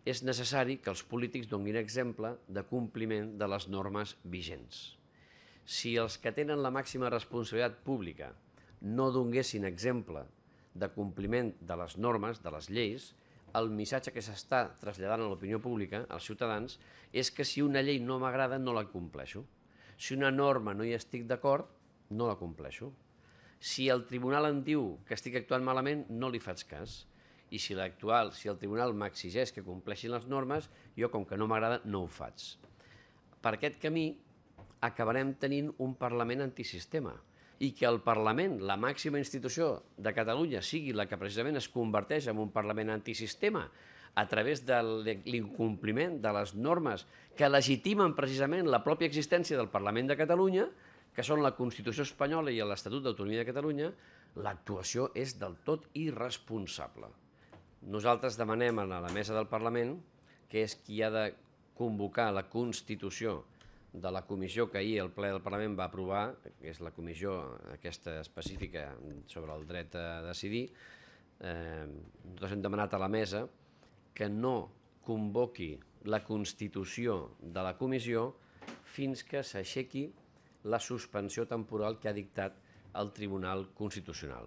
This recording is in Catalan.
és necessari que els polítics donin exemple de compliment de les normes vigents. Si els que tenen la màxima responsabilitat pública no donguessin exemple de compliment de les normes, de les lleis, el missatge que s'està traslladant a l'opinió pública, als ciutadans, és que si una llei no m'agrada, no la compleixo. Si una norma no hi estic d'acord, no la compleixo. Si el tribunal em diu que estic actuant malament, no li faig cas. I si el tribunal m'exigeix que compleixin les normes, jo, com que no m'agrada, no ho faig. Per aquest camí acabarem tenint un Parlament antisistema, i que el Parlament, la màxima institució de Catalunya, sigui la que precisament es converteix en un Parlament antisistema a través de l'incompliment de les normes que legitimen precisament la pròpia existència del Parlament de Catalunya, que són la Constitució espanyola i l'Estatut d'Autonomia de Catalunya, l'actuació és del tot irresponsable. Nosaltres demanem a la mesa del Parlament, que és qui ha de convocar la constitució de la comissió que ahir el ple del Parlament va aprovar, que és la comissió aquesta específica sobre el dret a decidir, nosaltres hem demanat a la mesa que no convoqui la constitució de la comissió fins que s'aixequi la suspensió temporal que ha dictat el Tribunal Constitucional.